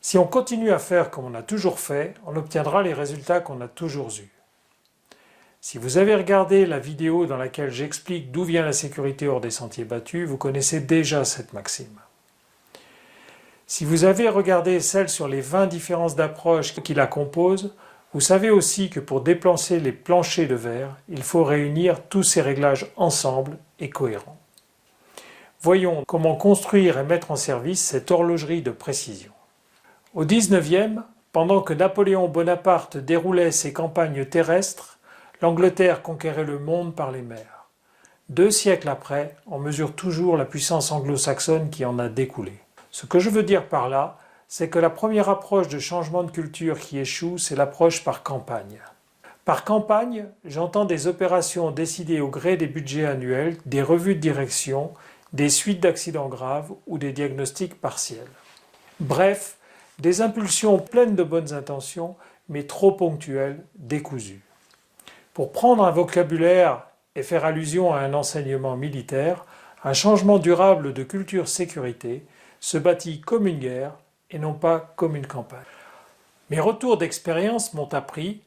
Si on continue à faire comme on a toujours fait, on obtiendra les résultats qu'on a toujours eus. Si vous avez regardé la vidéo dans laquelle j'explique d'où vient la sécurité hors des sentiers battus, vous connaissez déjà cette maxime. Si vous avez regardé celle sur les 20 différences d'approche qui la composent, vous savez aussi que pour déplacer les planchers de verre, il faut réunir tous ces réglages ensemble et cohérents. Voyons comment construire et mettre en service cette horlogerie de précision. Au XIXe, pendant que Napoléon Bonaparte déroulait ses campagnes terrestres, l'Angleterre conquérait le monde par les mers. 2 siècles après, on mesure toujours la puissance anglo-saxonne qui en a découlé. Ce que je veux dire par là, c'est que la première approche de changement de culture qui échoue, c'est l'approche par campagne. Par campagne, j'entends des opérations décidées au gré des budgets annuels, des revues de direction, des suites d'accidents graves ou des diagnostics partiels. Bref, des impulsions pleines de bonnes intentions, mais trop ponctuelles, décousues. Pour prendre un vocabulaire et faire allusion à un enseignement militaire, un changement durable de culture sécurité se bâtit comme une guerre et non pas comme une campagne. Mes retours d'expérience m'ont appris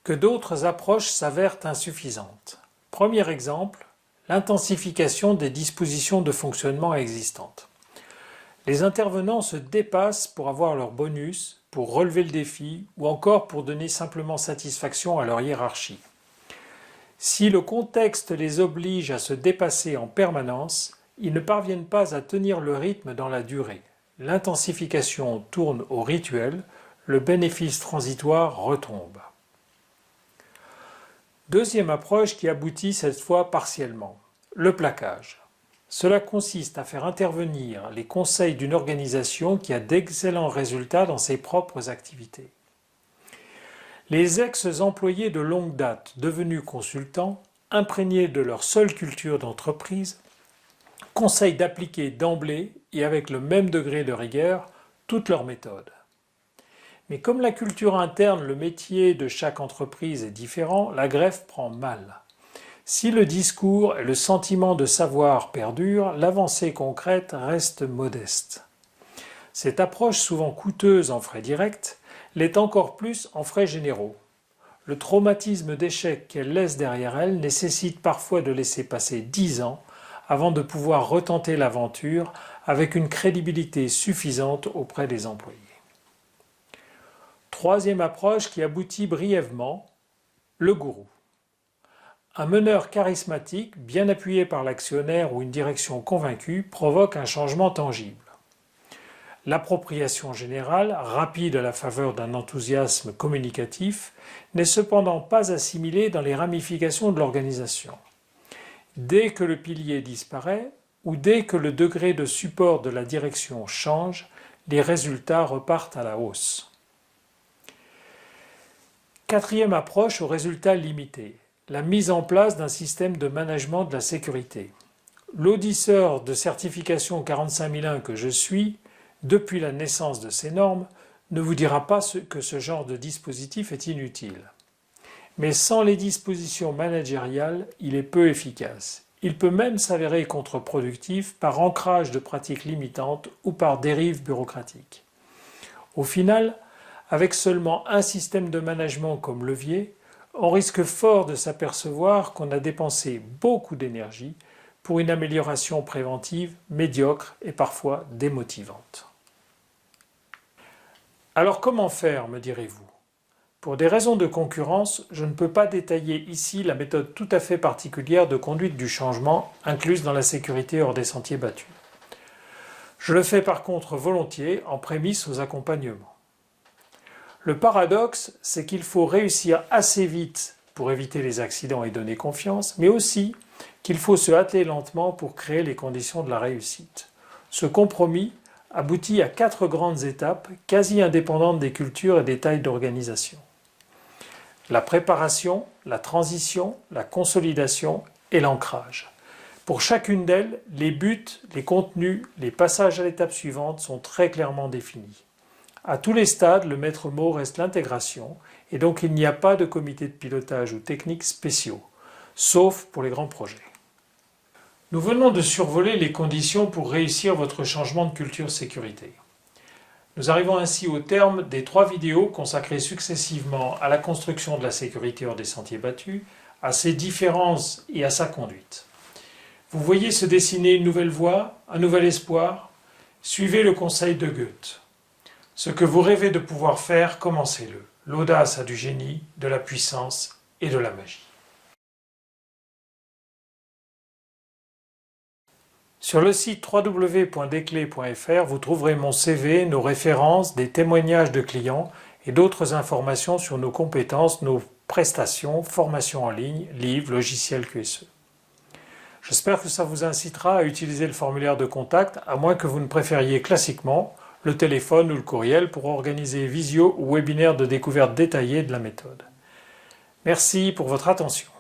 que d'autres approches s'avèrent insuffisantes. Premier exemple, l'intensification des dispositions de fonctionnement existantes. Les intervenants se dépassent pour avoir leur bonus, pour relever le défi ou encore pour donner simplement satisfaction à leur hiérarchie. Si le contexte les oblige à se dépasser en permanence, ils ne parviennent pas à tenir le rythme dans la durée. L'intensification tourne au rituel, le bénéfice transitoire retombe. Deuxième approche qui aboutit cette fois partiellement, le plaquage. Cela consiste à faire intervenir les conseils d'une organisation qui a d'excellents résultats dans ses propres activités. Les ex-employés de longue date, devenus consultants, imprégnés de leur seule culture d'entreprise, conseillent d'appliquer d'emblée et avec le même degré de rigueur toutes leurs méthodes. Mais comme la culture interne, le métier de chaque entreprise est différent, la greffe prend mal. Si le discours et le sentiment de savoir perdurent, l'avancée concrète reste modeste. Cette approche souvent coûteuse en frais directs l'est encore plus en frais généraux. Le traumatisme d'échec qu'elle laisse derrière elle nécessite parfois de laisser passer 10 ans avant de pouvoir retenter l'aventure avec une crédibilité suffisante auprès des employés. Troisième approche qui aboutit brièvement, le gourou. Un meneur charismatique, bien appuyé par l'actionnaire ou une direction convaincue, provoque un changement tangible. L'appropriation générale, rapide à la faveur d'un enthousiasme communicatif, n'est cependant pas assimilée dans les ramifications de l'organisation. Dès que le pilier disparaît, ou dès que le degré de support de la direction change, les résultats repartent à la hausse. Quatrième approche aux résultats limités, la mise en place d'un système de management de la sécurité. L'audisseur de certification 45001 que je suis, depuis la naissance de ces normes, ne vous dira pas que ce genre de dispositif est inutile. Mais sans les dispositions managériales, il est peu efficace. Il peut même s'avérer contre-productif par ancrage de pratiques limitantes ou par dérive bureaucratique. Au final, avec seulement un système de management comme levier, on risque fort de s'apercevoir qu'on a dépensé beaucoup d'énergie pour une amélioration préventive médiocre et parfois démotivante. Alors comment faire, me direz-vous ? Pour des raisons de concurrence, je ne peux pas détailler ici la méthode tout à fait particulière de conduite du changement incluse dans la sécurité hors des sentiers battus. Je le fais par contre volontiers en prémisse aux accompagnements. Le paradoxe, c'est qu'il faut réussir assez vite pour éviter les accidents et donner confiance, mais aussi qu'il faut se hâter lentement pour créer les conditions de la réussite. Ce compromis aboutit à 4 grandes étapes, quasi indépendantes des cultures et des tailles d'organisation. La préparation, la transition, la consolidation et l'ancrage. Pour chacune d'elles, les buts, les contenus, les passages à l'étape suivante sont très clairement définis. À tous les stades, le maître mot reste l'intégration, et donc il n'y a pas de comité de pilotage ou techniques spéciaux, sauf pour les grands projets. Nous venons de survoler les conditions pour réussir votre changement de culture sécurité. Nous arrivons ainsi au terme des 3 vidéos consacrées successivement à la construction de la sécurité hors des sentiers battus, à ses différences et à sa conduite. Vous voyez se dessiner une nouvelle voie, un nouvel espoir? Suivez le conseil de Goethe. Ce que vous rêvez de pouvoir faire, commencez-le. L'audace a du génie, de la puissance et de la magie. Sur le site www.declés.fr, vous trouverez mon CV, nos références, des témoignages de clients et d'autres informations sur nos compétences, nos prestations, formations en ligne, livres, logiciels QSE. J'espère que ça vous incitera à utiliser le formulaire de contact, à moins que vous ne préfériez classiquement le téléphone ou le courriel pour organiser visio ou webinaire de découverte détaillée de la méthode. Merci pour votre attention.